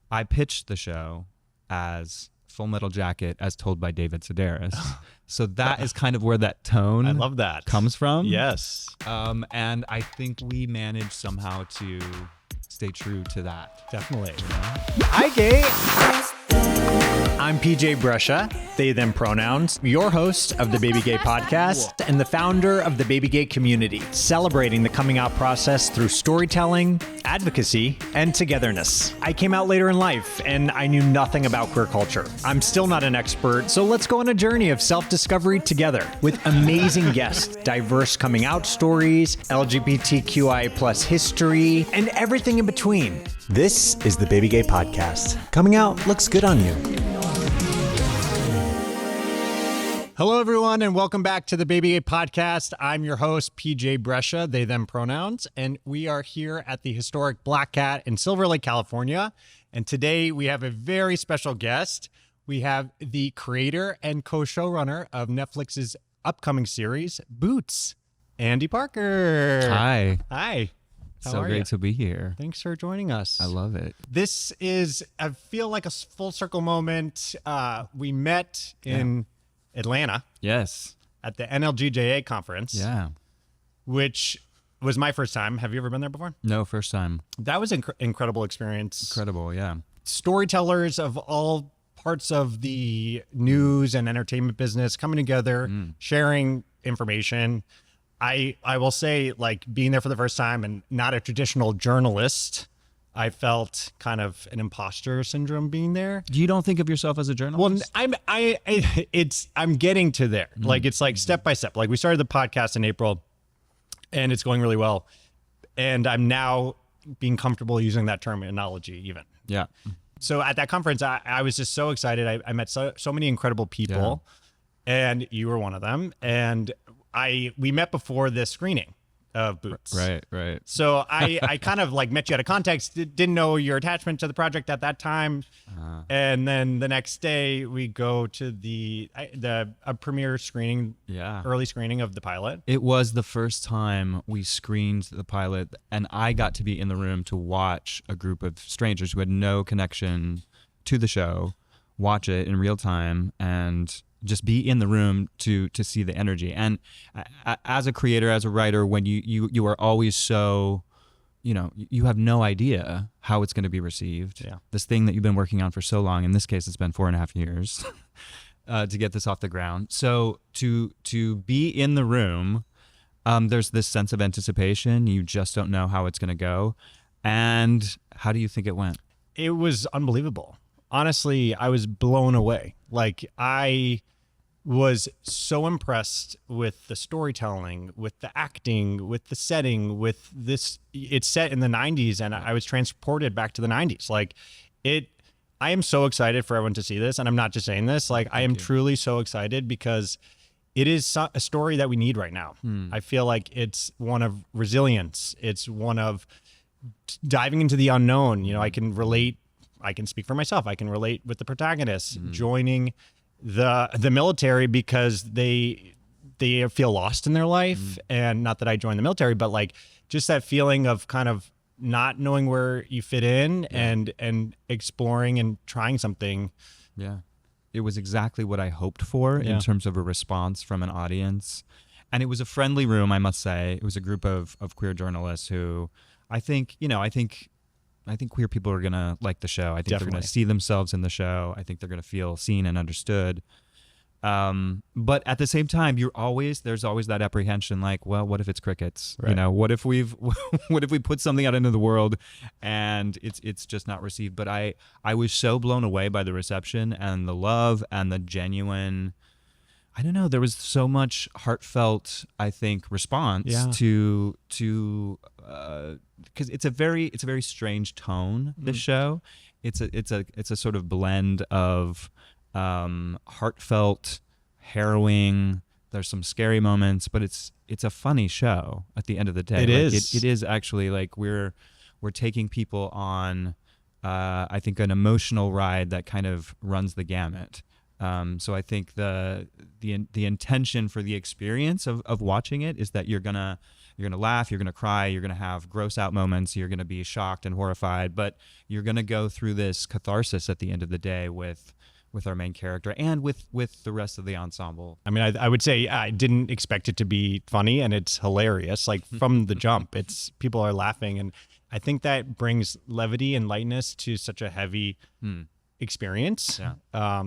I pitched the show as Full Metal Jacket as told by David Sedaris. So that is kind of where that tone I love that. comes from. Yes. And I think we managed somehow to stay true to that. Definitely. Hi, gay. I'm PJ Brescia, they, them pronouns, your host of the BabyGay Podcast and the founder of the BabyGay community, celebrating the coming out process through storytelling, advocacy, and togetherness. I came out later in life and I knew nothing about queer culture. I'm still not an expert, so let's go on a journey of self-discovery together with amazing guests, diverse coming out stories, LGBTQI plus history, and everything in between. This is the BabyGay Podcast. Coming out looks good on you. Hello, everyone, and welcome back to the BabyGay Podcast. I'm your host, PJ Brescia, they, them pronouns, and we are here at the historic Black Cat in Silver Lake, California. And today we have a very special guest. We have the creator and co-showrunner of Netflix's upcoming series, Boots, Andy Parker. Hi. Hi. How So are great you? to be here. Thanks for joining us. I love it. This is, I feel like a full circle moment. We met in Atlanta Yes. at the NLGJA conference, Yeah. which was my first time. Have you ever been there before? No, first time. That was an incredible experience. Incredible. Yeah. Storytellers of all parts of the news and entertainment business coming together, sharing information. I will say, like, being there for the first time and not a traditional journalist, I felt kind of an imposter syndrome being there. You don't think of yourself as a journalist? Well, I'm getting to there. Like, it's like step by step. Like, we started the podcast in April and it's going really well. And I'm now being comfortable using that terminology even. Yeah. So at that conference, I was just so excited. I met so many incredible people and you were one of them. And we met before this screening of Boots. Right. So I kind of like met you out of context, didn't know your attachment to the project at that time. And then the next day we go to the premiere screening, early screening of the pilot. It was the first time we screened the pilot, and I got to be in the room to watch a group of strangers who had no connection to the show watch it in real time and just be in the room to see the energy. And as a creator, as a writer, when you are always so, you have no idea how it's going to be received. Yeah. This thing that you've been working on for so long, in this case, it's been 4.5 years to get this off the ground. So to be in the room, there's this sense of anticipation. You just don't know how it's going to go. And how do you think it went? It was unbelievable. Honestly, I was blown away. Like, I was so impressed with the storytelling, with the acting, with the setting, with this. It's set in the 90s, and I was transported back to the 90s. Like, I am so excited for everyone to see this, and I'm not just saying this. Like, I am truly so excited because it is a story that we need right now. I feel like it's one of resilience. It's one of diving into the unknown. I can relate. I can speak for myself. I can relate with the protagonists joining the military because they feel lost in their life. And not that I joined the military, but like just that feeling of kind of not knowing where you fit in and exploring and trying something. Yeah. It was exactly what I hoped for in terms of a response from an audience. And it was a friendly room, I must say. It was a group of queer journalists who I think queer people are going to like the show. I think they're going to see themselves in the show. I think they're going to feel seen and understood. But at the same time, there's always that apprehension, like, well, what if it's crickets? Right. What if we put something out into the world and it's just not received? But I was so blown away by the reception and the love and the genuine, I don't know, there was so much heartfelt, I think, response to because it's a very strange tone, this show. It's a sort of blend of heartfelt, harrowing. There's some scary moments, but it's a funny show at the end of the day. It is. It is actually like we're taking people on I think an emotional ride that kind of runs the gamut. So I think the intention for the experience of watching it is that you're gonna laugh, you're gonna cry, you're gonna have gross out moments, you're gonna be shocked and horrified, but you're gonna go through this catharsis at the end of the day with our main character and with the rest of the ensemble. I mean, I would say I didn't expect it to be funny, and it's hilarious. Like from the jump, it's people are laughing, and I think that brings levity and lightness to such a heavy experience. Yeah.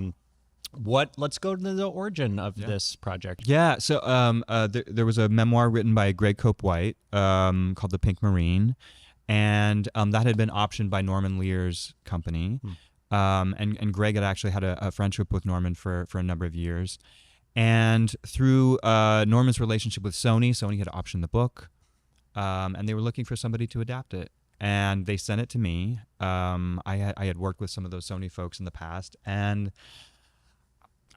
Let's go to the origin of this project. Yeah. So there was a memoir written by Greg Cope White called The Pink Marine, and that had been optioned by Norman Lear's company. And Greg had actually had a friendship with Norman for a number of years. And through Norman's relationship with Sony had optioned the book, and they were looking for somebody to adapt it. And they sent it to me. I had worked with some of those Sony folks in the past, and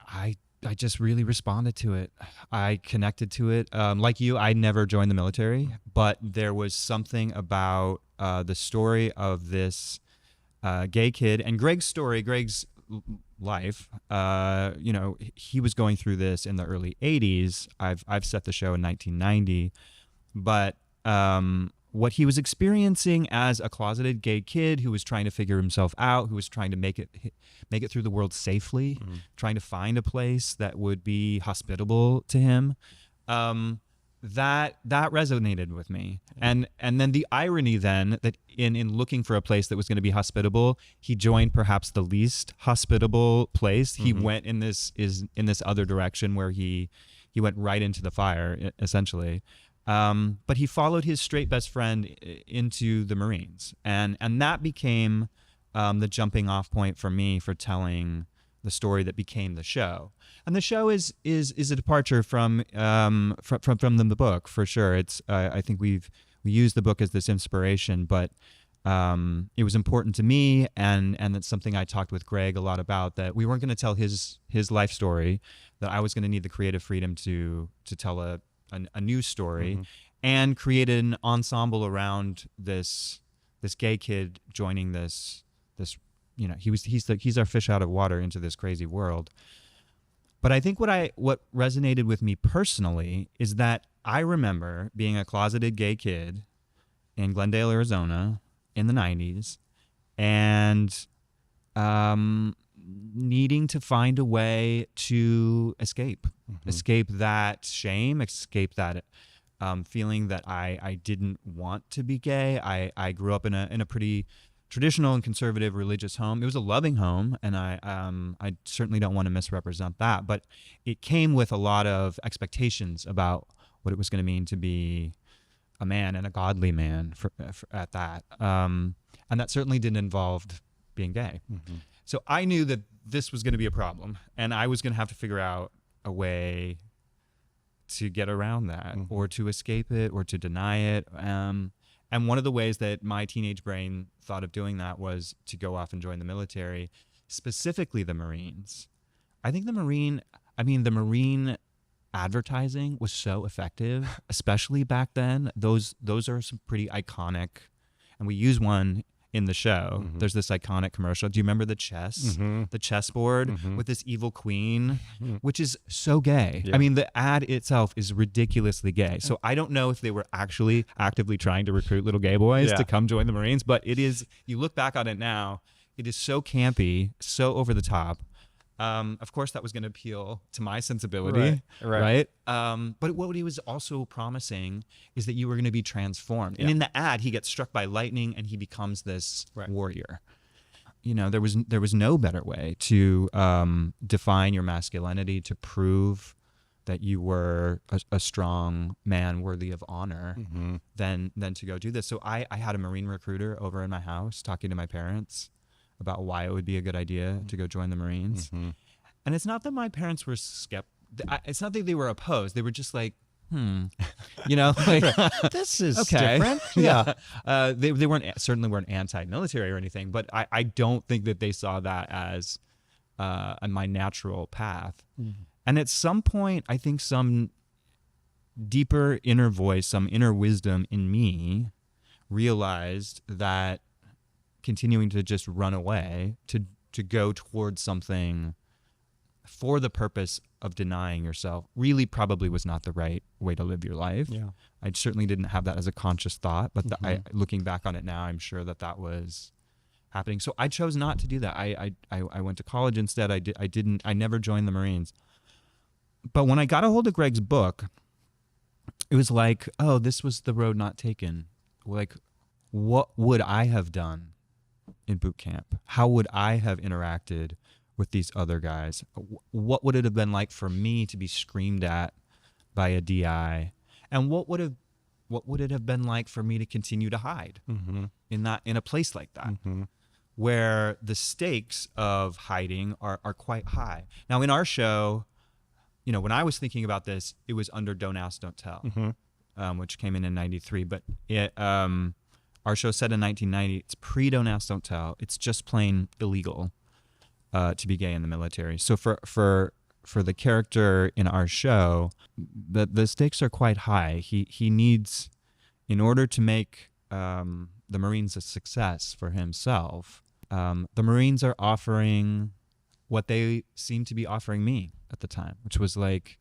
I just really responded to it. I connected to it. Like you, I never joined the military, but there was something about the story of this gay kid and Greg's life. He was going through this in the early 80s. I've set the show in 1990, but what he was experiencing as a closeted gay kid who was trying to figure himself out, who was trying to make it through the world safely, trying to find a place that would be hospitable to him, that resonated with me. And then the irony then that in looking for a place that was going to be hospitable, he joined perhaps the least hospitable place. He went in this other direction where he went right into the fire, essentially. But he followed his straight best friend into the Marines, and that became the jumping off point for me for telling the story that became the show. And the show is a departure from the book, for sure. It's I think we used the book as this inspiration, but it was important to me, and that's something I talked with Greg a lot about, that we weren't going to tell his life story, that I was going to need the creative freedom to tell a new story, and create an ensemble around this gay kid joining this he's our fish out of water into this crazy world. But I think what resonated with me personally is that I remember being a closeted gay kid in Glendale, Arizona in the 90s, and needing to find a way to escape that shame, escape that feeling that I didn't want to be gay. I grew up in a pretty traditional and conservative religious home. It was a loving home, and I certainly don't want to misrepresent that, but it came with a lot of expectations about what it was going to mean to be a man, and a godly man at that. And that certainly didn't involve being gay. So I knew that this was going to be a problem, and I was going to have to figure out a way to get around that, or to escape it, or to deny it. And one of the ways that my teenage brain thought of doing that was to go off and join the military, specifically the Marines. I think the Marine advertising was so effective, especially back then. Those are some pretty iconic, and we use one in the show. There's this iconic commercial. Do you remember the the chessboard with this evil queen, which is so gay? Yeah. I mean, the ad itself is ridiculously gay. So I don't know if they were actually actively trying to recruit little gay boys to come join the Marines, but it is, you look back on it now, it is so campy, so over the top. Of course, that was going to appeal to my sensibility, right? But what he was also promising is that you were going to be transformed. And in the ad, he gets struck by lightning, and he becomes this warrior. You know, there was no better way to define your masculinity, to prove that you were a strong man worthy of honor, than to go do this. So I had a Marine recruiter over in my house talking to my parents about why it would be a good idea to go join the Marines. And it's not that my parents were it's not that they were opposed. They were just like, like, this is different. They certainly weren't anti-military or anything, but I don't think that they saw that as my natural path. And at some point, I think some deeper inner voice, some inner wisdom in me realized that continuing to just run away, to go towards something for the purpose of denying yourself really probably was not the right way to live your life. Yeah. I certainly didn't have that as a conscious thought, but looking back on it now, I'm sure that was happening. So I chose not to do that. I went to college instead. I never joined the Marines. But when I got a hold of Greg's book, it was like, oh, this was the road not taken. Like, what would I have done in boot camp? How would I have interacted with these other guys? What would it have been like for me to be screamed at by a DI? And what would it have been like for me to continue to hide in a place like that, where the stakes of hiding are quite high? Now, in our show, when I was thinking about this, it was under Don't Ask, Don't Tell, which came in 93. But our show set in 1990. It's pre Don't Ask, Don't Tell. It's just plain illegal to be gay in the military. So for the character in our show, the stakes are quite high. He needs, in order to make the Marines a success for himself, the Marines are offering what they seem to be offering me at the time, which was like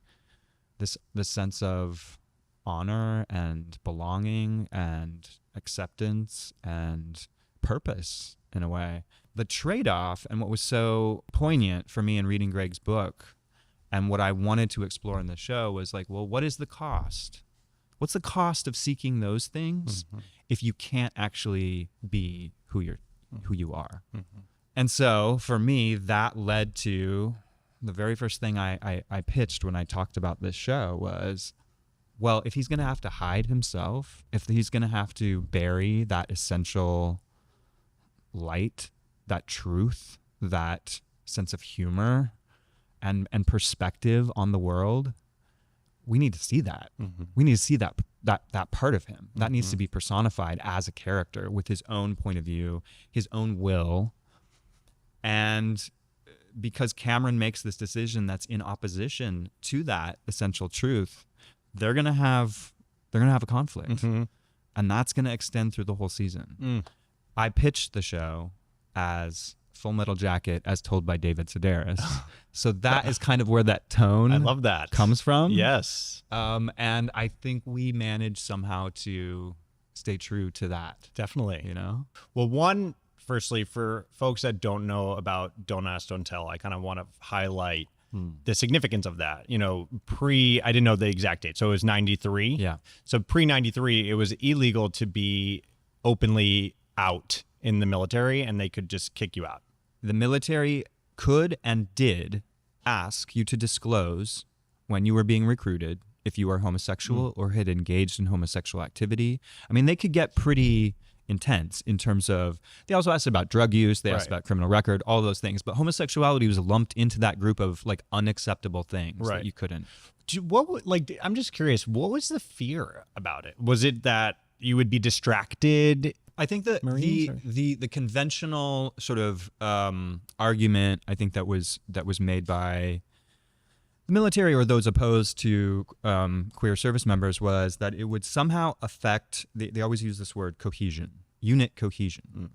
this sense of honor and belonging and acceptance and purpose in a way. The trade-off, and what was so poignant for me in reading Greg's book and what I wanted to explore in the show, was like, well, what is the cost? What's the cost of seeking those things if you can't actually be who you are? And so for me, that led to the very first thing I pitched when I talked about this show was, well, if he's going to have to hide himself, if he's going to have to bury that essential light, that truth, that sense of humor and perspective on the world, we need to see that. We need to see that part of him. That needs to be personified as a character with his own point of view, his own will. And because Cameron makes this decision that's in opposition to that essential truth, they're gonna have a conflict, and that's gonna extend through the whole season. I pitched the show as Full Metal Jacket as told by David Sedaris, so that is kind of where that tone, I love that, comes from. Yes, and I think we managed somehow to stay true to that. Definitely. Well, firstly, for folks that don't know about Don't Ask, Don't Tell, I kind of want to highlight the significance of that. I didn't know the exact date. So it was 93. Yeah. So pre-93, it was illegal to be openly out in the military, and they could just kick you out. The military could and did ask you to disclose when you were being recruited if you were homosexual or had engaged in homosexual activity. I mean, they could get pretty intense in terms of, they also asked about drug use, they asked about criminal record, all those things, but homosexuality was lumped into that group of like unacceptable things that you couldn't. I'm just curious, what was the fear about it? Was it that you would be distracted? I think that the conventional sort of argument, I think that was made by the military or those opposed to queer service members, was that it would somehow affect, they always use this word, cohesion, unit cohesion,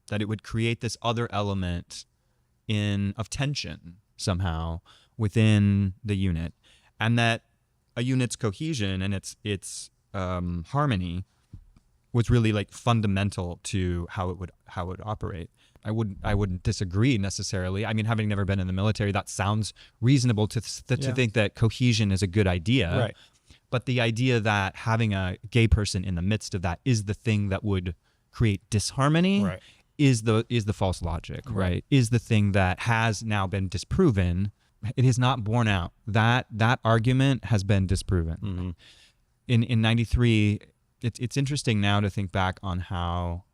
that it would create this other element of tension somehow within the unit, and that a unit's cohesion and its harmony was really like fundamental to how it would operate. I wouldn't disagree necessarily. I mean, having never been in the military, that sounds reasonable to think that cohesion is a good idea. Right. But the idea that having a gay person in the midst of that is the thing that would create disharmony is the false logic, right? Is the thing that has now been disproven. It is not borne out. That argument has been disproven. In 93, it's interesting now to think back on how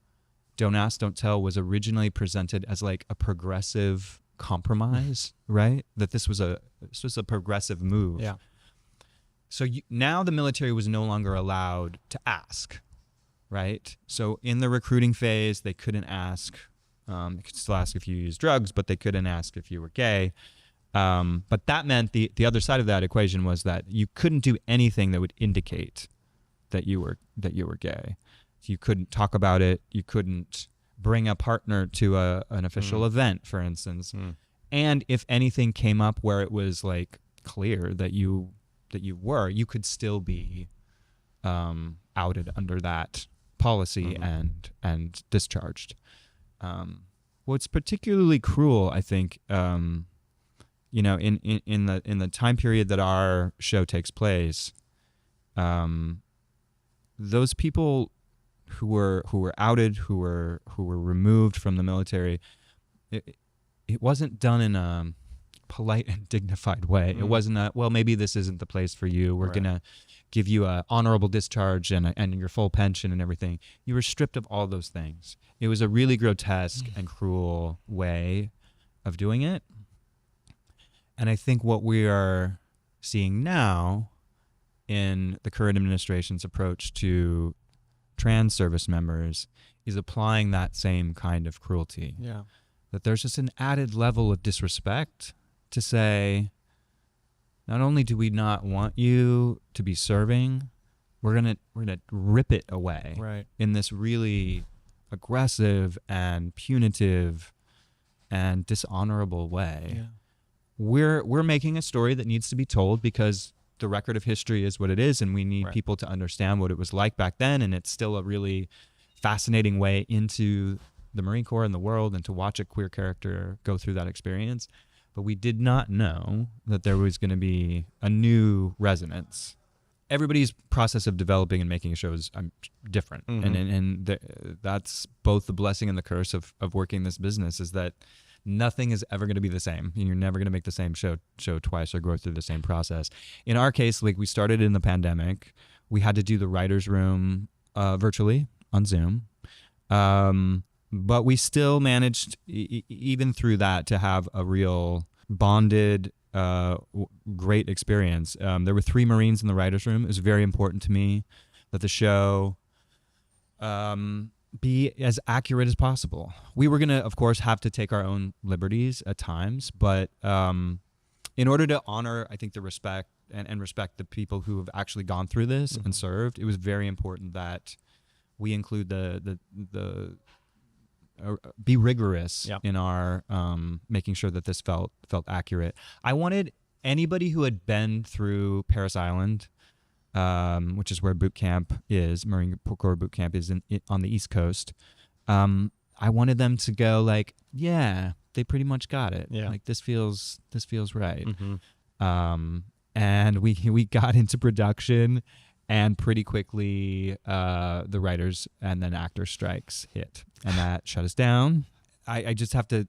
Don't Ask, Don't Tell was originally presented as like a progressive compromise, right? That this was a progressive move. Yeah. So now the military was no longer allowed to ask, right? So in the recruiting phase, they couldn't ask. They could still ask if you used drugs, but they couldn't ask if you were gay. But that meant the other side of that equation was that you couldn't do anything that would indicate that you were gay. You couldn't talk about it. You couldn't bring a partner to an official event, for instance. And if anything came up where it was like clear that you could still be outed under that policy and discharged. What's particularly cruel, I think, in the time period that our show takes place, those people who were outed, who were removed from the military, it wasn't done in a polite and dignified way. It wasn't well, maybe this isn't the place for you. We're gonna give you a honorable discharge and your full pension and everything. You were stripped of all those things. It was a really grotesque and cruel way of doing it. And I think what we are seeing now in the current administration's approach to trans service members is applying that same kind of cruelty. Yeah. That there's just an added level of disrespect to say, not only do we not want you to be serving, we're gonna rip it away in this really aggressive and punitive and dishonorable way. Yeah. We're making a story that needs to be told because the record of history is what it is, and we need people to understand what it was like back then, and it's still a really fascinating way into the Marine Corps and the world, and to watch a queer character go through that experience. But we did not know that there was going to be a new resonance. Everybody's process of developing and making a show is different, and that's both the blessing and the curse of working this business, is that nothing is ever going to be the same. You're never going to make the same show twice or go through the same process. In our case, like, we started in the pandemic. We had to do the writer's room virtually on Zoom. But we still managed, even through that, to have a real bonded, great experience. There were 3 Marines in the writer's room. It was very important to me that the show be as accurate as possible. We were going to, of course, have to take our own liberties at times, but in order to honor, I think, the respect and respect the people who have actually gone through this and served, it was very important that we include be rigorous in our making sure that this felt accurate. I wanted anybody who had been through Parris Island, which is where boot camp is, Marine Corps boot camp is on the East Coast. I wanted them to go like, yeah, they pretty much got it. Yeah. Like, this feels right. And we got into production, and pretty quickly the writers and then actor strikes hit, and that shut us down. I just have to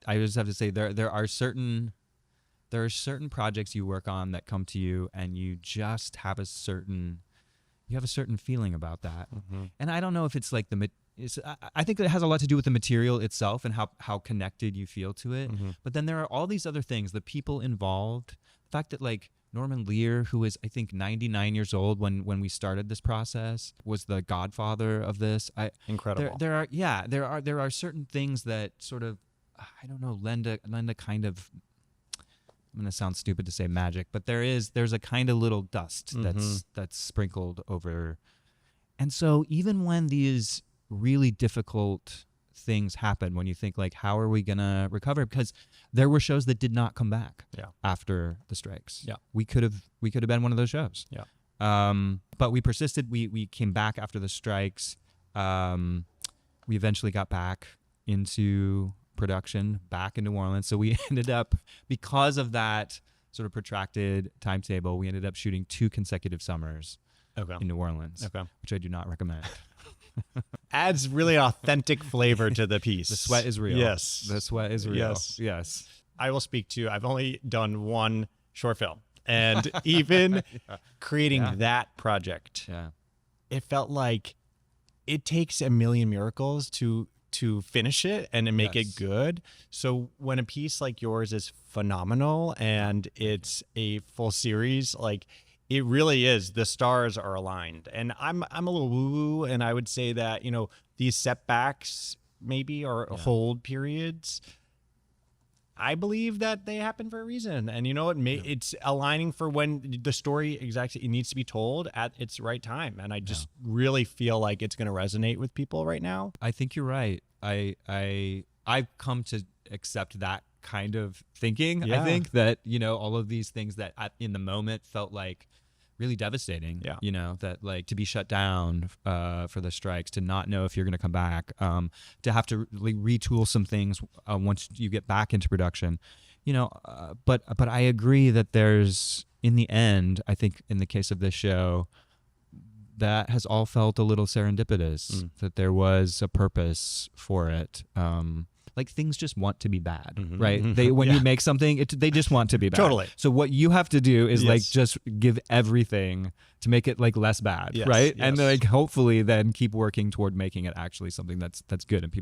say there are certain projects you work on that come to you, and you just have a certain feeling about that. And I don't know if it's like I think it has a lot to do with the material itself and how connected you feel to it. But then there are all these other things, the people involved, the fact that, like, Norman Lear, who is, I think, 99 years old when we started this process, was the godfather of this. Incredible. There are certain things that sort of, I don't know, lend a kind of, I'm going to sound stupid to say magic, but there's a kind of little dust that's sprinkled over. And so even when these really difficult things happen, when you think, like, how are we going to recover? Because there were shows that did not come back after the strikes. Yeah. We could have been one of those shows. Yeah. But we persisted. We came back after the strikes. We eventually got back into production, back in New Orleans. So we ended up, because of that sort of protracted timetable, we ended up shooting 2 consecutive summers in New Orleans, which I do not recommend. Adds really authentic flavor to the piece. The sweat is real. Yes. The sweat is real. Yes. I will speak to, I've only done 1 short film, and even creating that project, it felt like it takes a million miracles to finish it and to make it good. So when a piece like yours is phenomenal and it's a full series, like, it really is, the stars are aligned. And I'm a little woo-woo, and I would say that, these setbacks maybe are hold periods. I believe that they happen for a reason. And it's aligning for when the story exactly, it needs to be told at its right time. And I just really feel like it's going to resonate with people right now. I think you're right. I've come to accept that kind of thinking. Yeah. I think that, all of these things that in the moment felt like really devastating, that like to be shut down for the strikes, to not know if you're going to come back, to have to retool some things once you get back into production, but I agree that there's, in the end, I think in the case of this show, that has all felt a little serendipitous, that there was a purpose for it. Like things just want to be bad, right? When you make something, they just want to be bad. Totally. So what you have to do is like just give everything to make it like less bad, right? And like hopefully then keep working toward making it actually something that's good and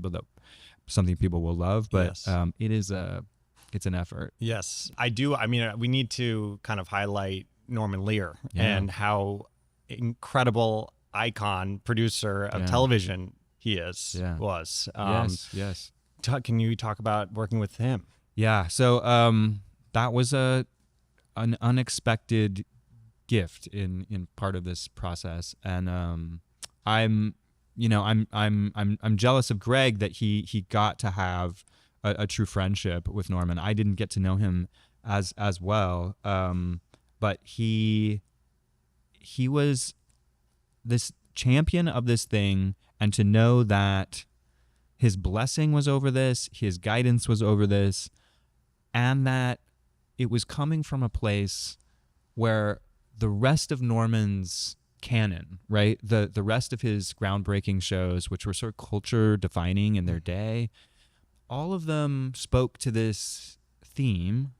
something people will love. But it's an effort. Yes, I do. I mean, we need to kind of highlight Norman Lear and how incredible icon producer of television he was. Yes. Can you talk about working with him? Yeah. So that was an unexpected gift in part of this process, and I'm jealous of Greg that he got to have a true friendship with Norman. I didn't get to know him as well, but he was this champion of this thing, and to know that his blessing was over this, his guidance was over this, and that it was coming from a place where the rest of Norman's canon, right? The rest of his groundbreaking shows, which were sort of culture defining in their day, all of them spoke to this theme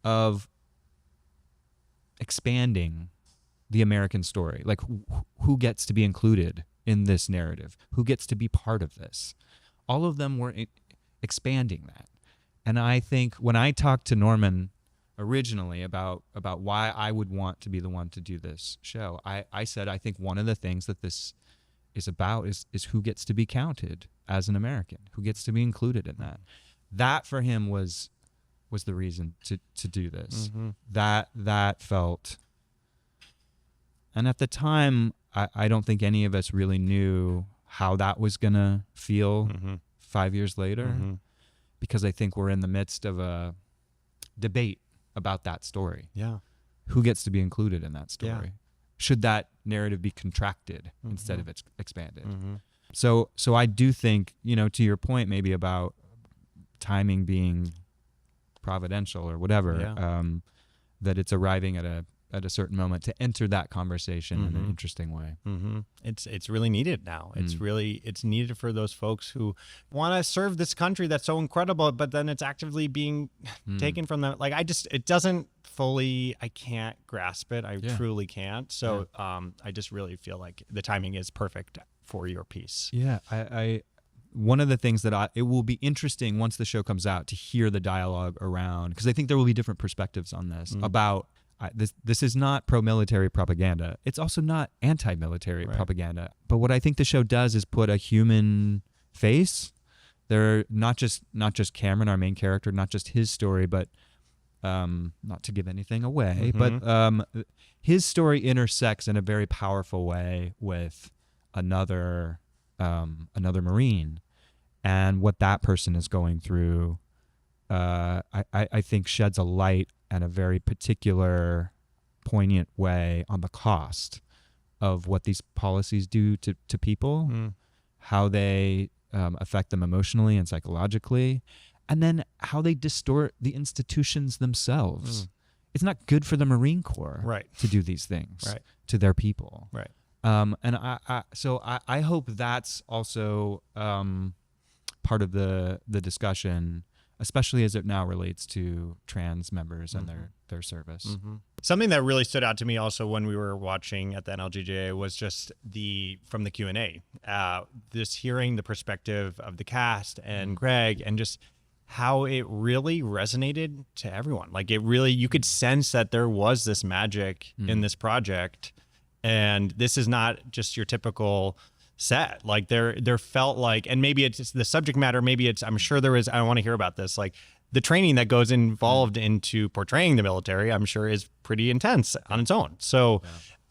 of expanding the American story. Like who gets to be included in this narrative? Who gets to be part of this? All of them were expanding that. And I think when I talked to Norman originally about why I would want to be the one to do this show, I said, I think one of the things that this is about is who gets to be counted as an American, who gets to be included in that. That for him was the reason to do this. That felt, and at the time, I don't think any of us really knew how that was gonna feel 5 years later, because I think we're in the midst of a debate about that story. Yeah. Who gets to be included in that story? Yeah. Should that narrative be contracted instead of expanded? So I do think, to your point maybe about timing being providential or whatever, that it's arriving at a certain moment to enter that conversation in an interesting way. It's really needed now. It's needed for those folks who want to serve this country that's so incredible, but then it's actively being taken from them. Like it doesn't fully, I can't grasp it. I truly can't. So I just really feel like the timing is perfect for your piece. Yeah. I one of the things that it will be interesting once the show comes out to hear the dialogue around, because I think there will be different perspectives on this about, this is not pro-military propaganda. It's also not anti-military propaganda. But what I think the show does is put a human face. They're not just Cameron, our main character, not just his story, but not to give anything away, but his story intersects in a very powerful way with another Marine, and what that person is going through. I think sheds a light and a very particular, poignant way on the cost of what these policies do to people, how they affect them emotionally and psychologically, and then how they distort the institutions themselves. It's not good for the Marine Corps to do these things to their people. And I hope that's also part of the discussion, especially as it now relates to trans members and their service. Something that really stood out to me also when we were watching at the NLGJA was just from the Q&A, just hearing the perspective of the cast and Greg, and just how it really resonated to everyone. Like you could sense that there was this magic in this project, and this is not just your typical set. Like there felt like, and maybe it's the subject matter, maybe it's, I'm sure there is, I want to hear about this, like the training that goes involved into portraying the military, I'm sure is pretty intense on its own. So,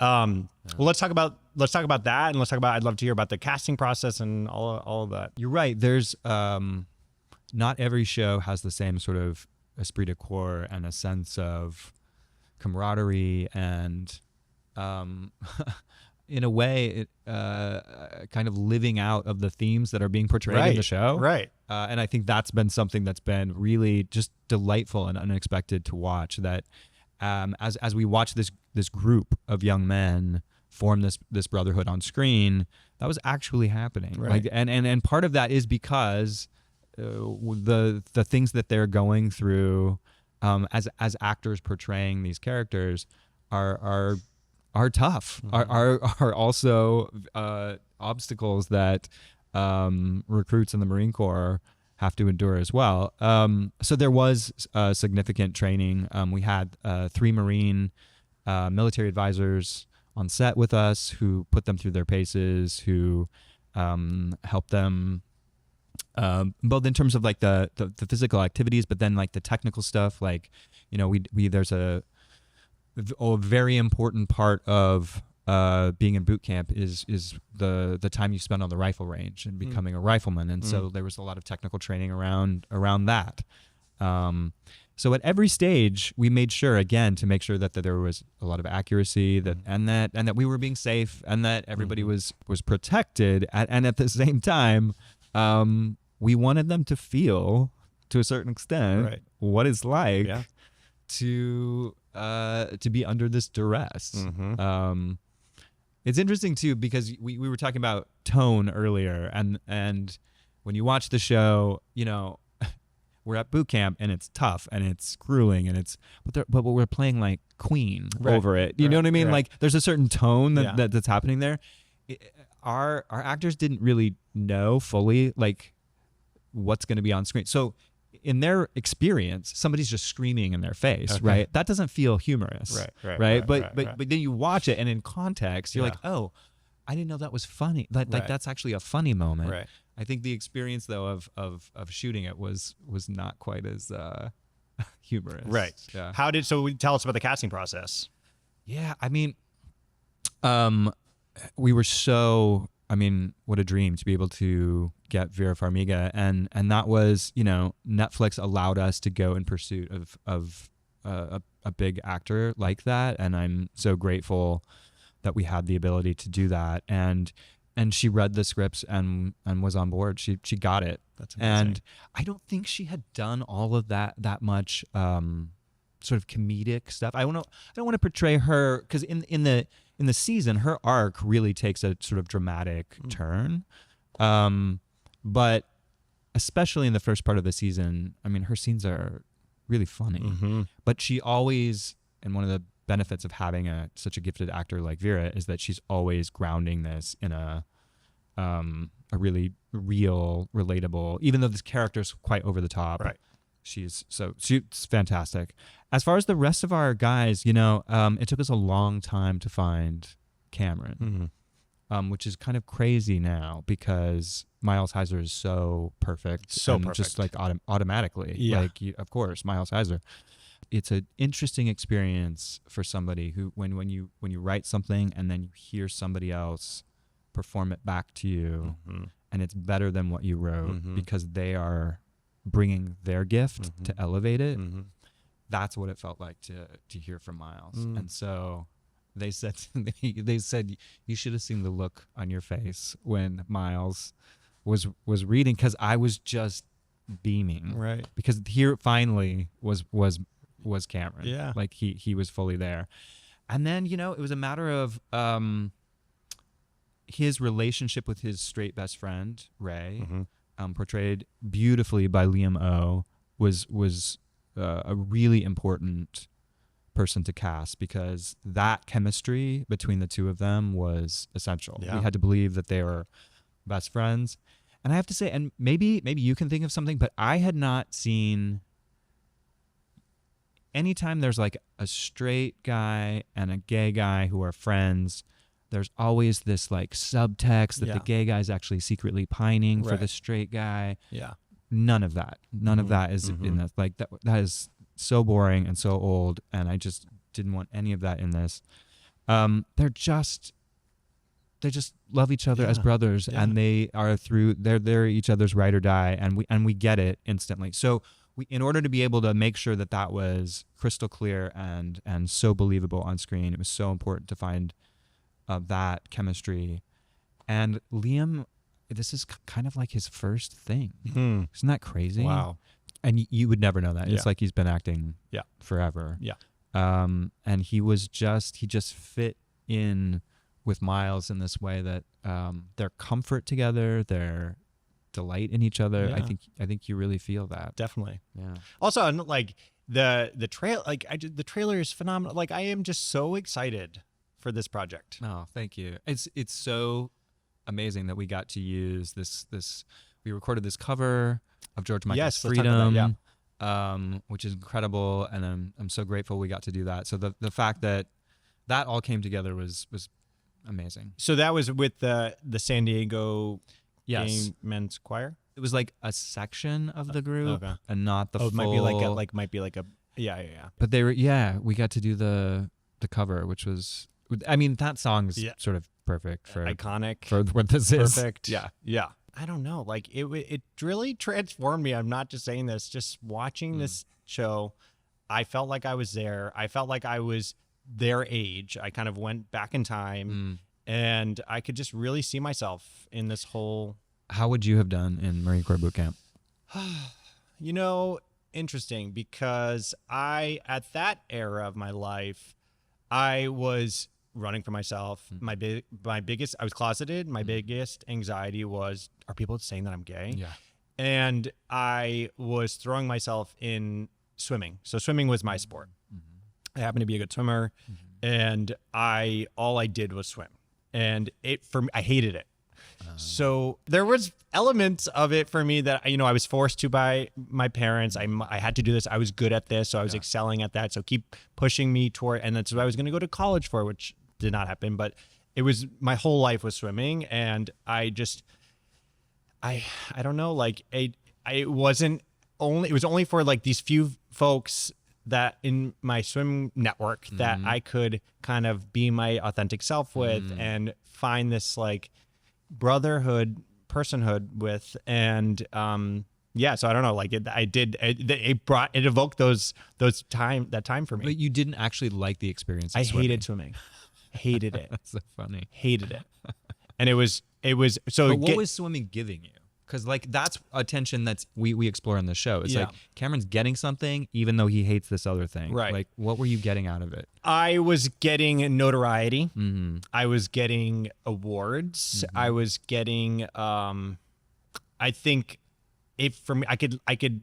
well, let's talk about that, and I'd love to hear about the casting process and all of that. You're right. There's not every show has the same sort of esprit de corps and a sense of camaraderie and in a way it kind of living out of the themes that are being portrayed in the show. Right. And I think that's been something that's been really just delightful and unexpected to watch, that as we watch this group of young men form this brotherhood on screen, that was actually happening. Right. Like, and part of that is because the things that they're going through as actors portraying these characters are tough, are also obstacles that recruits in the Marine Corps have to endure as well. So there was significant training. We had 3 Marine military advisors on set with us who put them through their paces, who helped them both in terms of like the physical activities, but then like the technical stuff. Like, we there's a very important part of being in boot camp is the time you spend on the rifle range and becoming a rifleman. And so there was a lot of technical training around that. So at every stage, we made sure, again, to make sure that there was a lot of accuracy, and that we were being safe, and that everybody was protected. And at the same time, we wanted them to feel, to a certain extent, what it's like to be under this duress. It's interesting too, because we were talking about tone earlier, and when you watch the show, we're at boot camp and it's tough and it's grueling and but we're playing like Queen over it. You know what I mean? Like there's a certain tone that's happening there. Our actors didn't really know fully like what's going to be on screen. So in their experience, somebody's just screaming in their face, right? That doesn't feel humorous, right? But then you watch it and in context, you're like, oh, I didn't know that was funny. Like that's actually a funny moment. Right. I think the experience though of shooting it was not quite as humorous. Right. Yeah. Tell us about the casting process. Yeah. I mean, we were what a dream to be able to get Vera Farmiga, and that was, Netflix allowed us to go in pursuit of a big actor like that, and I'm so grateful that we had the ability to do that. And she read the scripts and was on board. She got it. That's amazing. And I don't think she had done all of that much sort of comedic stuff. I don't want to portray her, because in the season, her arc really takes a sort of dramatic turn. But especially in the first part of the season, I mean, her scenes are really funny. But she always, and one of the benefits of having such a gifted actor like Vera is that she's always grounding this in a really real, relatable, even though this character's quite over the top. Right. She's fantastic. As far as the rest of our guys, it took us a long time to find Cameron, which is kind of crazy now because Miles Heizer is so perfect. Just like automatically. Yeah. Like, of course, Miles Heizer. It's an interesting experience for somebody who, when you write something and then you hear somebody else perform it back to you, and it's better than what you wrote because they are bringing their gift to elevate it. That's what it felt like to hear from Miles. And so they said you should have seen the look on your face when Miles was reading, because I was just beaming, right? Because here finally was Cameron. Yeah. Like he was fully there. And then, it was a matter of his relationship with his straight best friend, Ray, portrayed beautifully by Liam O, was a really important person to cast, because that chemistry between the two of them was essential. Yeah. We had to believe that they were best friends. And I have to say, and maybe you can think of something, but I had not seen, anytime there's like a straight guy and a gay guy who are friends, there's always this like subtext that the gay guy's actually secretly pining for the straight guy. Yeah. None of that. None of that is in this. Like that is so boring and so old, and I just didn't want any of that in this. They're just they just love each other as brothers, and they're each other's ride or die, and we get it instantly. So in order to be able to make sure that was crystal clear and so believable on screen, it was so important to find that chemistry. And Liam, this is kind of like his first thing. Isn't that crazy? Wow. And you would never know that. It's like he's been acting forever. Yeah. And he just fit in with Miles in this way that their comfort together, their delight in each other. Yeah. I think you really feel that. Definitely. Yeah. Also, like the trail, like the trailer is phenomenal. Like I am just so excited for this project. Oh, thank you. It's so amazing that we got to use this. We recorded this cover of George Michael's Freedom, which is incredible, and I'm so grateful we got to do that. So the fact that all came together was amazing. So that was with the San Diego Yes. Gay Men's Choir. It was like a section of the group, Okay. and not the full. It might be like a yeah. But we got to do the cover, which was, I mean, that song is sort of perfect for iconic for what this is. Perfect. Yeah. I don't know. Like it really transformed me. I'm not just saying this. Just watching this show, I felt like I was there. I felt like I was their age. I kind of went back in time, and I could just really see myself in this whole. How would you have done in Marine Corps boot camp? You know, interesting, because at that era of my life, I was running for myself. My biggest, I was closeted. My biggest anxiety was, are people saying that I'm gay? Yeah. And I was throwing myself in swimming. So swimming was my sport. I happened to be a good swimmer, and all I did was swim. And I hated it. So there was elements of it for me that, I was forced to by my parents. I had to do this. I was good at this, so I was excelling at that. So keep pushing me toward, and that's what I was going to go to college for, which did not happen. But it was, my whole life was swimming, and I don't know, like it was only for like these few folks that in my swim network that I could kind of be my authentic self with and find this like brotherhood, personhood with. And so I don't know, like it evoked that time for me. But you didn't actually like the experience of I swimming. hated swimming. Hated it. That's so funny. Hated it. And it was so. But what was swimming giving you? Because like that's a tension that's we explore in the show. It's like Cameron's getting something even though he hates this other thing. Right. Like what were you getting out of it? I was getting notoriety. I was getting awards. I was getting I think for me, I could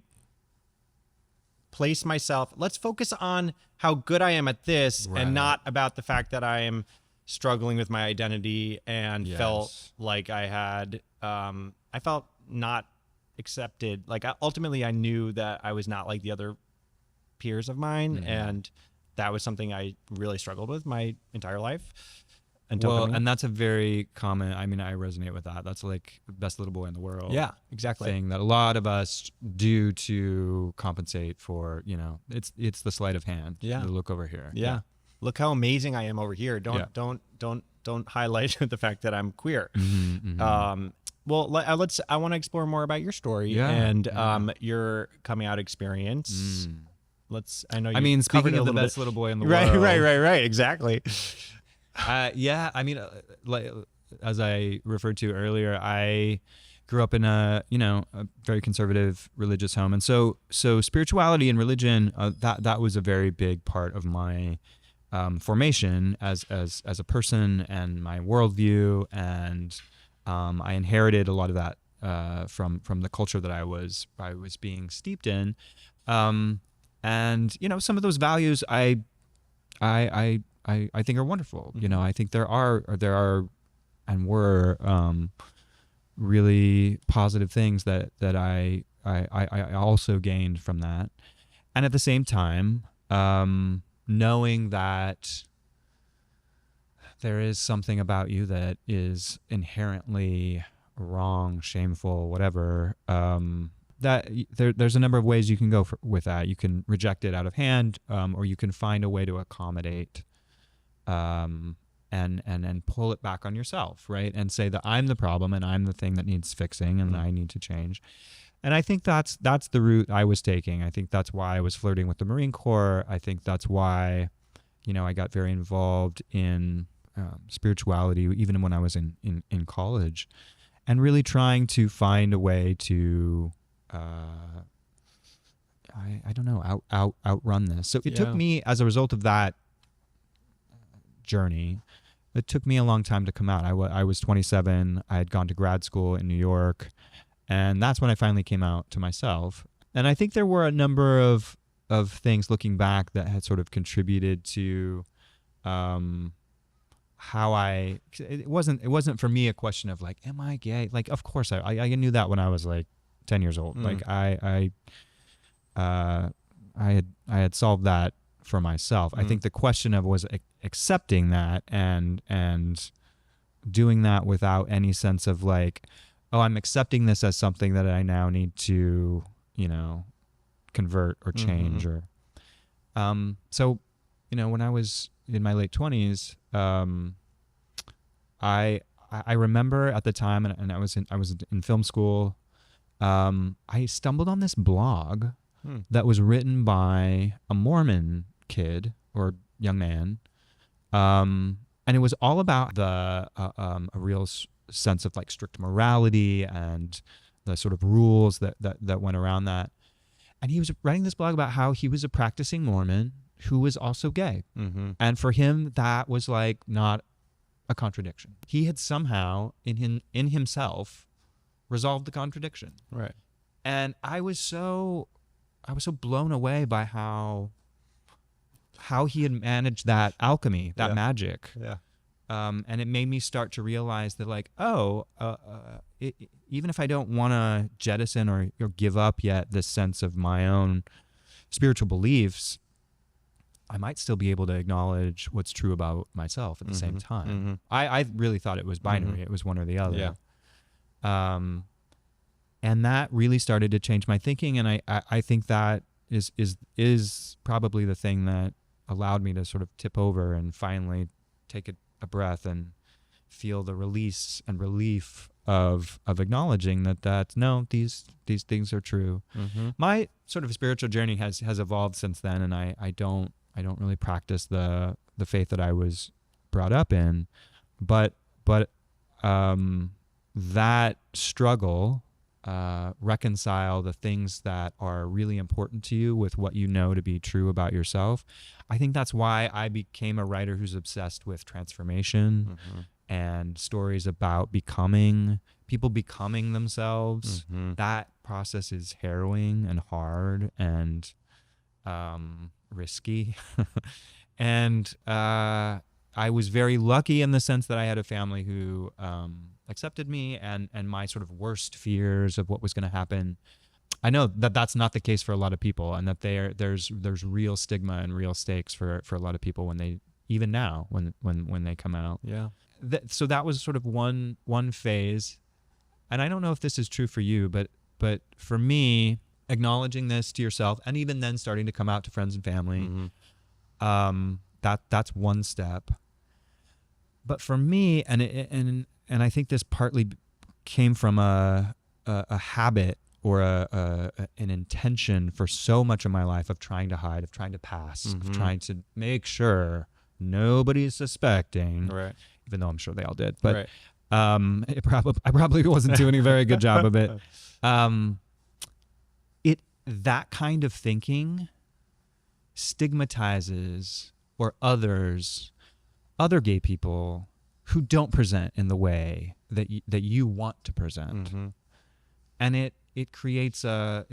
place myself. Let's focus on how good I am at this, and not about the fact that I am struggling with my identity and felt like I had I felt not accepted. Like ultimately I knew that I was not like the other peers of mine, and that was something I really struggled with my entire life. And that's a very common, I mean, I resonate with that. That's like the best little boy in the world. Yeah, exactly. Thing that a lot of us do to compensate for, it's the sleight of hand. Yeah. The look over here. Yeah. Look how amazing I am over here. Don't highlight the fact that I'm queer. Well, I want to explore more about your story and your coming out experience. Speaking of the best little boy in the world. Right. Exactly. I mean, like as I referred to earlier, I grew up in a very conservative religious home, and so spirituality and religion that was a very big part of my formation as a person and my worldview, and I inherited a lot of that from the culture that I was being steeped in, and some of those values I think are wonderful. I think there are and were really positive things that I also gained from that, and at the same time, knowing that there is something about you that is inherently wrong, shameful, whatever. That there's a number of ways you can go with that. You can reject it out of hand, or you can find a way to accommodate. And and pull it back on yourself, right? And say that I'm the problem and I'm the thing that needs fixing and I need to change. And I think that's the route I was taking. I think that's why I was flirting with the Marine Corps. I think that's why, I got very involved in spirituality even when I was in college, and really trying to find a way to I don't know, outrun this. So it took me, as a result of that journey, it took me a long time to come out. I was 27. I had gone to grad school in New York, and that's when I finally came out to myself. And I think there were a number of things looking back that had sort of contributed to how it wasn't for me a question of like, am I gay? Like, of course I knew that when I was like 10 years old. Like I had solved that for myself. I think the question of was accepting that and doing that without any sense of like, oh, I'm accepting this as something that I now need to, convert or change or so when I was in my late 20s, I remember at the time, and I was in film school, I stumbled on this blog that was written by a Mormon kid or young man, and it was all about a real sense of like strict morality and the sort of rules that went around that. And he was writing this blog about how he was a practicing Mormon who was also gay. And for him, that was like not a contradiction. He had somehow in himself resolved the contradiction. Right. And I was so blown away by how he had managed that alchemy, that magic. Yeah. And it made me start to realize that like, even if I don't want to jettison or give up yet this sense of my own spiritual beliefs, I might still be able to acknowledge what's true about myself at the same time. I really thought it was binary. It was one or the other. Yeah. And that really started to change my thinking. And I think that is probably the thing that allowed me to sort of tip over and finally take a breath and feel the release and relief of acknowledging that no, these things are true. My sort of spiritual journey has evolved since then, and I don't really practice the faith that I was brought up in, but that struggle, reconcile the things that are really important to you with what you know to be true about yourself. I think that's why I became a writer who's obsessed with transformation and stories about people becoming themselves. That process is harrowing and hard and risky. And I was very lucky in the sense that I had a family who accepted me and my sort of worst fears of what was going to happen. I know that that's not the case for a lot of people, and that there's real stigma and real stakes for a lot of people when they come out. Yeah. So that was sort of one phase, and I don't know if this is true for you, but for me, acknowledging this to yourself and even then starting to come out to friends and family, that's one step. But for me, and I think this partly came from a habit or an intention for so much of my life of trying to hide, of trying to pass, of trying to make sure nobody's suspecting, right? Even though I'm sure they all did, but right. I probably wasn't doing a very good job of it. That kind of thinking stigmatizes other gay people who don't present in the way that you want to present, and it creates a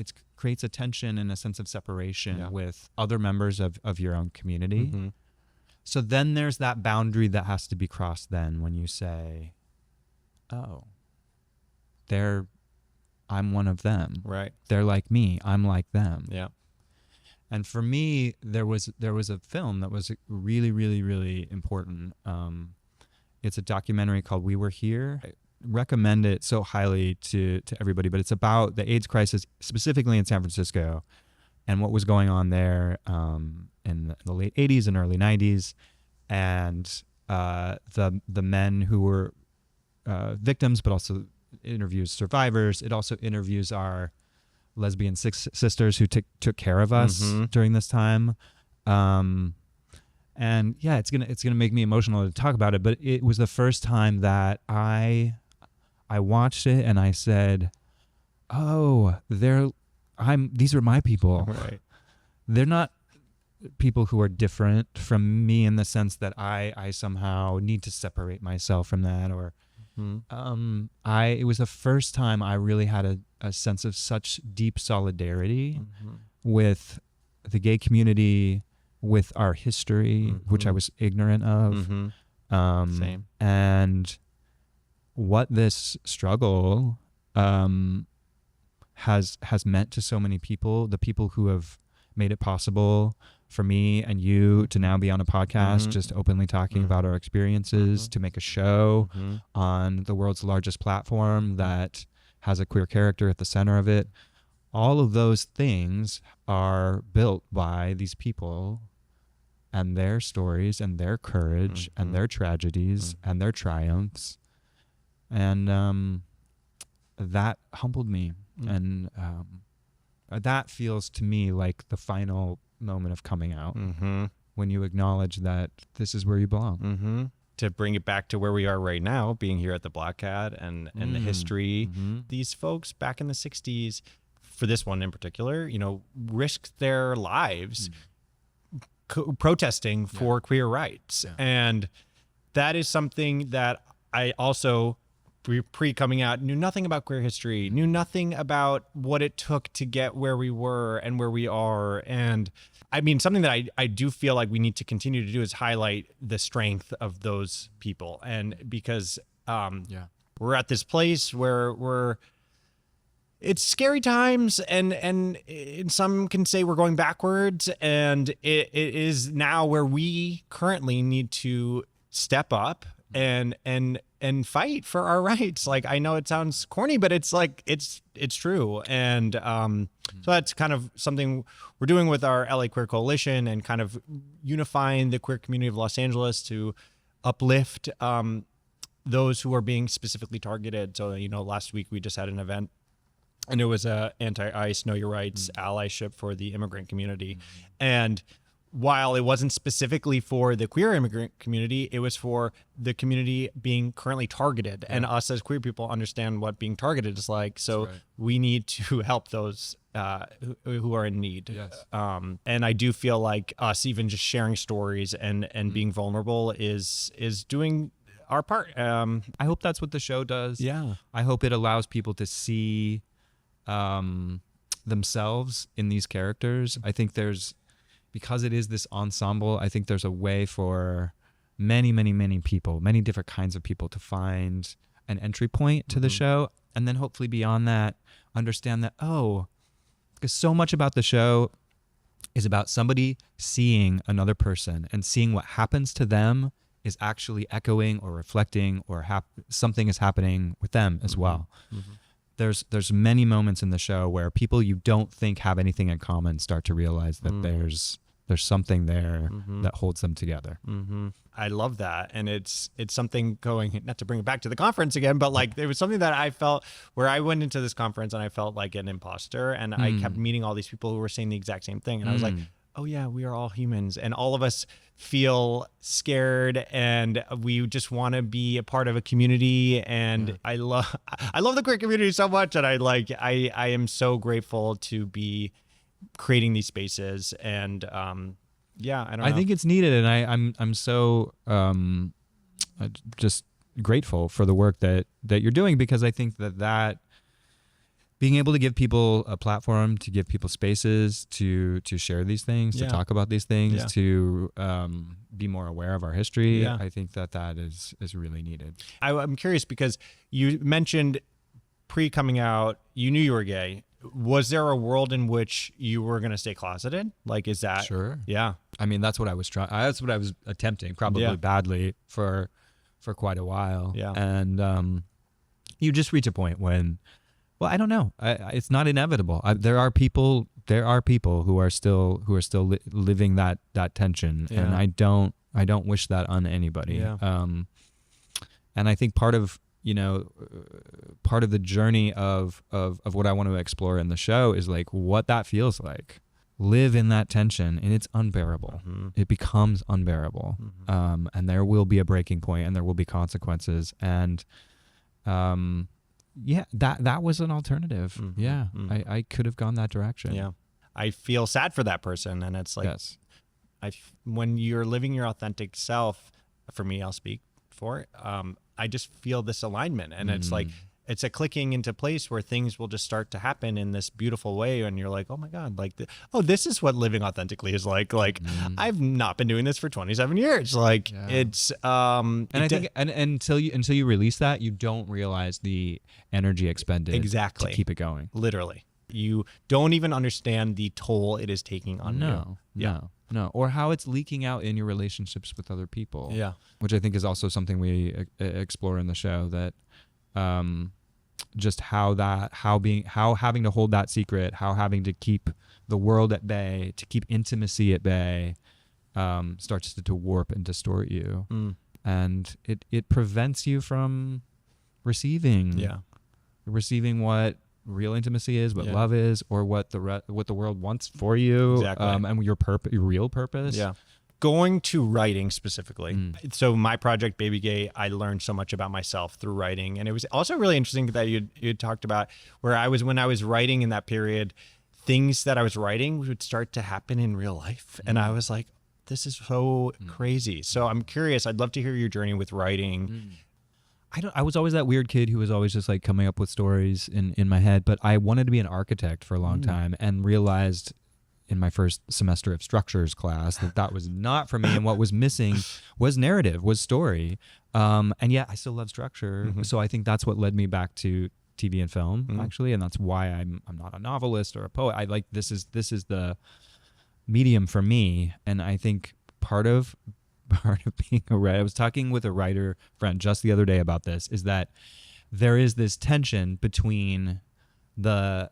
tension and a sense of separation with other members of your own community. So then there's that boundary that has to be crossed then when you say, oh, I'm one of them. Right. They're like me. I'm like them. Yeah. And for me, there was a film that was really, really, really important. It's a documentary called We Were Here. I recommend it so highly to everybody, but it's about the AIDS crisis, specifically in San Francisco, and what was going on there in the late 80s and early 90s. And the men who were victims, but also interviews survivors. It also interviews our lesbian sisters who took care of us during this time. And yeah, it's gonna make me emotional to talk about it. But it was the first time that I watched it and I said, "Oh, these are my people. Right. They're not people who are different from me in the sense that I somehow need to separate myself from that, or it was the first time I really had a sense of such deep solidarity with the gay community, with our history, which I was ignorant of. Same. And what this struggle has meant to so many people, the people who have made it possible for me and you to now be on a podcast, just openly talking about our experiences, to make a show on the world's largest platform that has a queer character at the center of it. All of those things are built by these people and their stories and their courage and their tragedies and their triumphs. And that humbled me. And that feels to me like the final moment of coming out, when you acknowledge that this is where you belong. To bring it back to where we are right now, being here at the Black Cat and the history, these folks back in the 60s, for this one in particular, risked their lives protesting for queer rights. And that is something that I also, pre-coming out, knew nothing about queer history, knew nothing about what it took to get where we were and where we are. And I mean, something that I do feel like we need to continue to do is highlight the strength of those people. And because we're at this place where it's scary times, and some can say we're going backwards, and it is now where we currently need to step up and fight for our rights. Like, I know it sounds corny, but it's like it's true. And so that's kind of something we're doing with our LA Queer Coalition, and kind of unifying the queer community of Los Angeles to uplift those who are being specifically targeted. So, last week we just had an event, and it was a anti-ICE, know your rights allyship for the immigrant community. And while it wasn't specifically for the queer immigrant community, it was for the community being currently targeted. And us as queer people understand what being targeted is like. So we need to help those who are in need. Yes. And I do feel like us even just sharing stories and being vulnerable is doing our part. I hope that's what the show does. Yeah. I hope it allows people to see themselves in these characters. I think because it is this ensemble, I think there's a way for many, many, many people, many different kinds of people, to find an entry point to the show. And then hopefully beyond that, understand that, because so much about the show is about somebody seeing another person and seeing what happens to them is actually echoing or reflecting, or something is happening with them as well. There's many moments in the show where people you don't think have anything in common start to realize that there's something there that holds them together. I love that. And it's something going, not to bring it back to the conference again, but like it was something that I felt where I went into this conference and I felt like an imposter, and I kept meeting all these people who were saying the exact same thing. And I was like, oh yeah, we are all humans, and all of us feel scared, and we just want to be a part of a community. And I love the queer community so much, and I am so grateful to be creating these spaces. And I don't know. I think it's needed, and I'm so just grateful for the work that you're doing, because I think that being able to give people a platform, to give people spaces to share these things, to talk about these things, to be more aware of our history, I think that is really needed. I'm curious, because you mentioned pre-coming out, you knew you were gay. Was there a world in which you were going to stay closeted? Like, is that... Sure. Yeah. I mean, that's what I was trying. That's what I was attempting, probably badly, for quite a while. Yeah. And you just reach a point when... Well, I don't know. It's not inevitable. There are people who are still living that tension, and I don't I don't wish that on anybody. Yeah. And I think part of the journey of what I want to explore in the show is like what that feels like. Live in that tension, and it's unbearable. It becomes unbearable. And there will be a breaking point, and there will be consequences. And that was an alternative. I could have gone that direction. Yeah. I feel sad for that person. And it's like, yes. When you're living your authentic self, for me, I'll speak for it. I just feel this alignment, and it's like, it's a clicking into place where things will just start to happen in this beautiful way. And you're like, oh my God, like, this is what living authentically is like. Like, I've not been doing this for 27 years. Like it's, and I think until you release that, you don't realize the energy expended exactly to keep it going. Literally. You don't even understand the toll it is taking on you. No. Or how it's leaking out in your relationships with other people. Yeah. Which I think is also something we explore in the show, that just how having to hold that secret, how having to keep the world at bay, to keep intimacy at bay, starts to warp and distort you. And it prevents you from receiving what real intimacy is, what love is, or what the world wants for you. Exactly. And your real purpose. Yeah. Going to writing specifically. So my project, BabyGay, I learned so much about myself through writing. And it was also really interesting that you talked about when I was writing in that period, things that I was writing would start to happen in real life. And I was like, this is so crazy. So I'm curious. I'd love to hear your journey with writing. I was always that weird kid who was always just like coming up with stories in my head, but I wanted to be an architect for a long time, and realized in my first semester of structures class that was not for me, and what was missing was narrative, was story. And yet I still love structure. So I think that's what led me back to TV and film, actually, and that's why I'm not a novelist or a poet. I like this is the medium for me, and I think part of being a writer, I was talking with a writer friend just the other day about this, is that there is this tension between the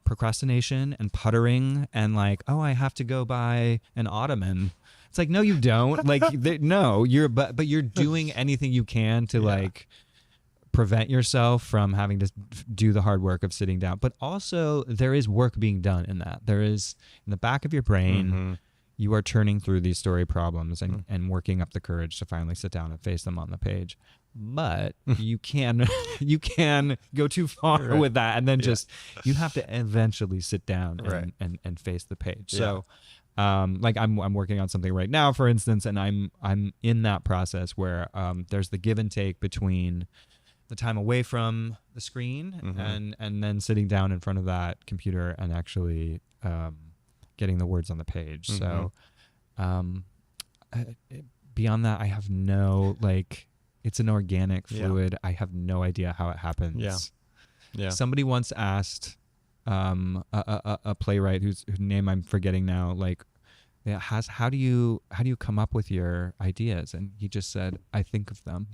procrastination and puttering and like, oh, I have to go buy an ottoman. It's like, no, you don't. Like, no, but you're doing anything you can to like prevent yourself from having to do the hard work of sitting down. But also there is work being done in that. There is in the back of your brain, you are churning through these story problems and working up the courage to finally sit down and face them on the page. But you can go too far with that, and then you have to eventually sit down and face the page. So like I'm working on something right now, for instance, and I'm in that process where there's the give and take between the time away from the screen and then sitting down in front of that computer and actually getting the words on the page. So beyond that, I have no, like, it's an organic fluid. I have no idea how it happens. Yeah. Somebody once asked a playwright whose name I'm forgetting now, like, how do you come up with your ideas? And he just said, I think of them.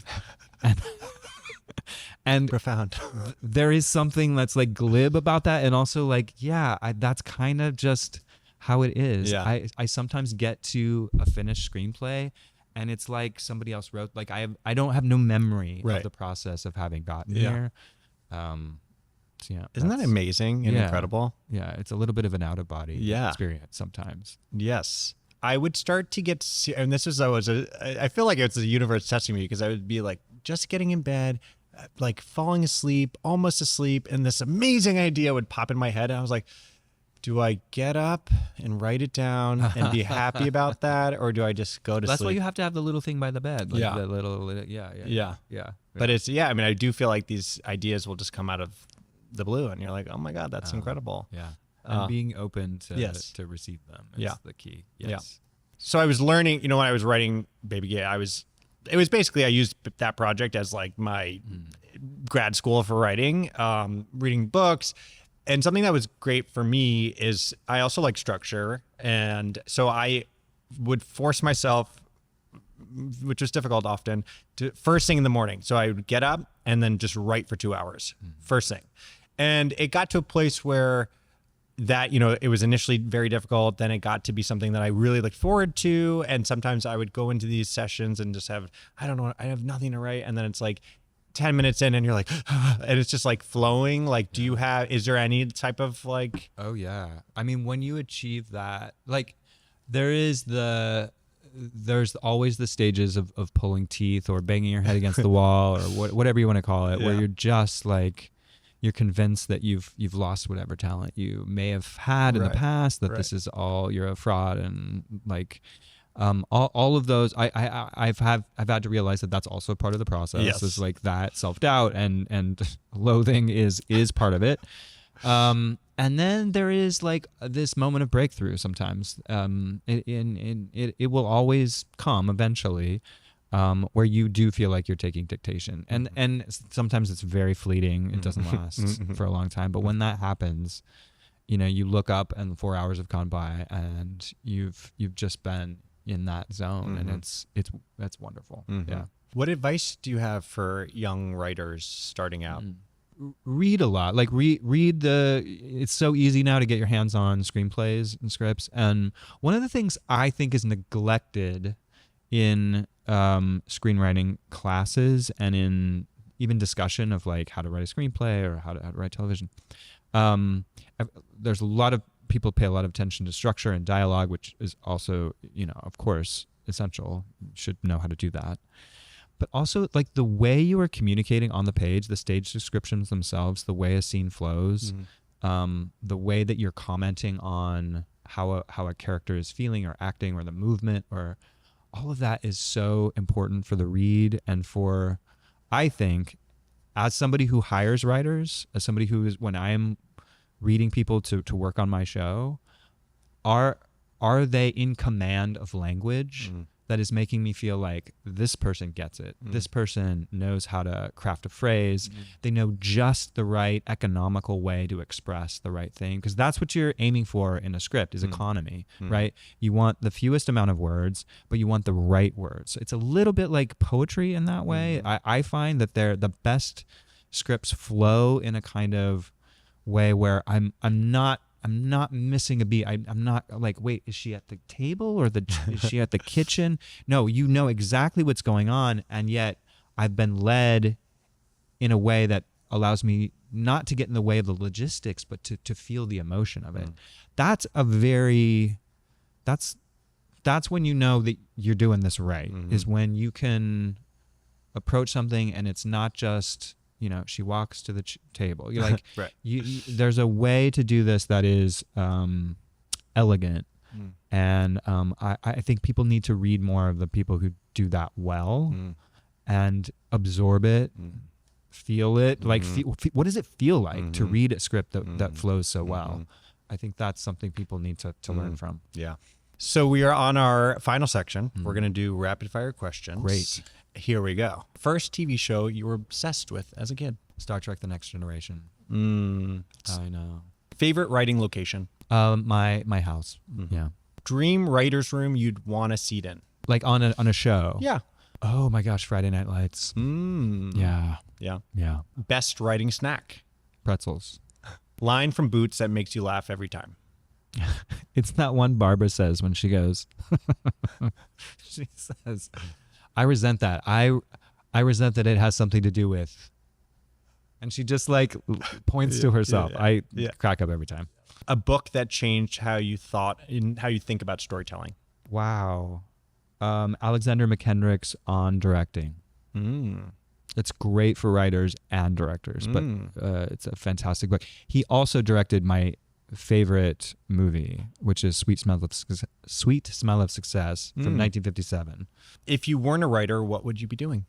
And profound. There is something that's like glib about that, and also like, that's kind of just how it is. I sometimes get to a finished screenplay and it's like somebody else wrote, like I don't have no memory of the process of having gotten here. Isn't that amazing and incredible? Yeah, it's a little bit of an out of body experience sometimes. Yes. I would start to get, and this is always I feel like it's the universe testing me, because I would be like just getting in bed, like falling asleep, almost asleep, and this amazing idea would pop in my head, and I was like, do I get up and write it down and be happy about that, or do I just go to sleep? That's why you have to have the little thing by the bed. Like the little, yeah. But it's, I mean, I do feel like these ideas will just come out of the blue, and you're like, oh my God, that's incredible. Yeah. And being open to receive them is the key. Yes. Yeah. So I was learning, when I was writing BabyGay, it was basically, I used that project as like my grad school for writing, reading books. And something that was great for me is I also like structure. And so I would force myself, which was difficult often, to first thing in the morning. So I would get up and then just write for 2 hours, first thing. And it got to a place where that, it was initially very difficult. Then it got to be something that I really looked forward to. And sometimes I would go into these sessions and just have, I don't know, I have nothing to write. And then it's like 10 minutes in and you're like, and it's just like flowing. Like, is there any type of like? Oh yeah. I mean, when you achieve that, like there's always the stages of pulling teeth or banging your head against the wall or whatever you want to call it, where you're just like, you're convinced that you've lost whatever talent you may have had in the past, that this is all, you're a fraud, and like all of those. I've had to realize that that's also part of the process. Yes. Is like that self-doubt and loathing is part of it. And then there is like this moment of breakthrough sometimes. It will always come eventually. Where you do feel like you're taking dictation, and sometimes it's very fleeting. It doesn't last for a long time. But when that happens, you look up and 4 hours have gone by, and you've just been in that zone, and that's wonderful. Yeah. What advice do you have for young writers starting out? Read a lot. Like read it's so easy now to get your hands on screenplays and scripts. And one of the things I think is neglected in screenwriting classes and in even discussion of like how to write a screenplay or how to write television, there's a lot of people pay a lot of attention to structure and dialogue, which is also, of course, essential. You should know how to do that. But also like the way you are communicating on the page, the stage descriptions themselves, the way a scene flows, the way that you're commenting on how a character is feeling or acting, or the movement, or all of that is so important for the read. And for, I think, as somebody who hires writers, as somebody who is, when I am reading people to work on my show, are they in command of language that is making me feel like this person gets it. This person knows how to craft a phrase. They know just the right economical way to express the right thing, because that's what you're aiming for in a script is economy, right? You want the fewest amount of words, but you want the right words. It's a little bit like poetry in that way. I find that the best scripts flow in a kind of way where I'm not missing a beat. I'm not like, wait, is she at the table or is she at the kitchen? No, you know exactly what's going on, and yet I've been led in a way that allows me not to get in the way of the logistics, but to feel the emotion of it. That's when you know that you're doing this right, is when you can approach something and it's not just, she walks to the table. You're like, there's a way to do this that is elegant. And I think people need to read more of the people who do that well and absorb it, feel it. Like, what does it feel like to read a script that flows so well? I think that's something people need to learn from. Yeah. So we are on our final section. We're going to do rapid fire questions. Great. Here we go. First TV show you were obsessed with as a kid? Star Trek: The Next Generation. I know. Favorite writing location? My house. Yeah. Dream writer's room you'd want a seat in? Like on a show. Yeah. Oh my gosh, Friday Night Lights. Yeah. Yeah. Yeah. Best writing snack? Pretzels. Line from Boots that makes you laugh every time? It's that one Barbara says when she goes. She says, I resent that. I resent that it has something to do with. And she just like points to herself. I crack up every time. A book that changed how you thought and how you think about storytelling? Wow. Alexander McKendrick's On Directing. It's great for writers and directors, but it's a fantastic book. He also directed my favorite movie, which is Sweet Smell of Success from 1957. If you weren't a writer, what would you be doing?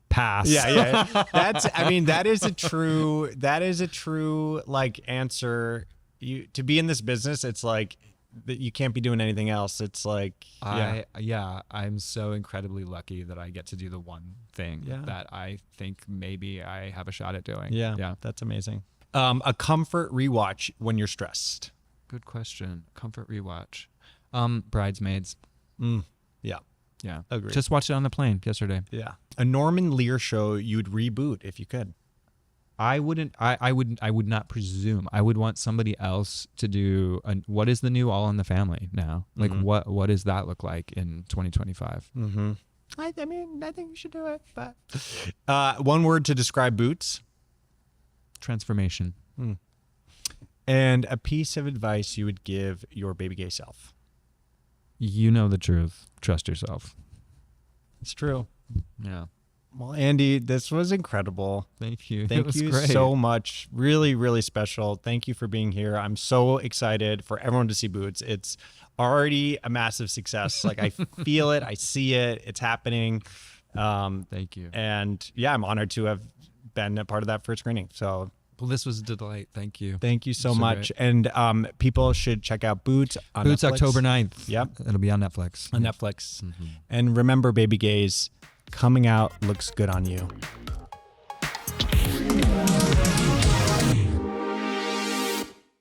Pass. Yeah. That is a true like answer. To be in this business, it's like you can't be doing anything else. It's like, I'm so incredibly lucky that I get to do the one thing that I think maybe I have a shot at doing. Yeah. That's amazing. A comfort rewatch when you're stressed? Good question. Comfort rewatch. Bridesmaids. Yeah. Agreed. Just watched it on the plane yesterday. Yeah. A Norman Lear show you'd reboot if you could? I would not presume. I would want somebody else to do what is the new All in the Family now? Like what does that look like in 2025? I mean, I think you should do it. But one word to describe Boots. Transformation. And a piece of advice you would give your baby gay self. You know the truth. Trust yourself. It's true. Yeah. Well, Andy, this was incredible. Thank you. Thank you so much. Really, really special. Thank you for being here. I'm so excited for everyone to see Boots. It's already a massive success. Like I feel it. I see it. It's happening. Thank you. And yeah, I'm honored to have been a part of that first screening. So well, this was a delight. Thank you. Thank you so much. Great. And people should check out Boots on Boots Netflix. October 9th. Yep. It'll be on Netflix. On Netflix. And remember, baby gays, coming out looks good on you.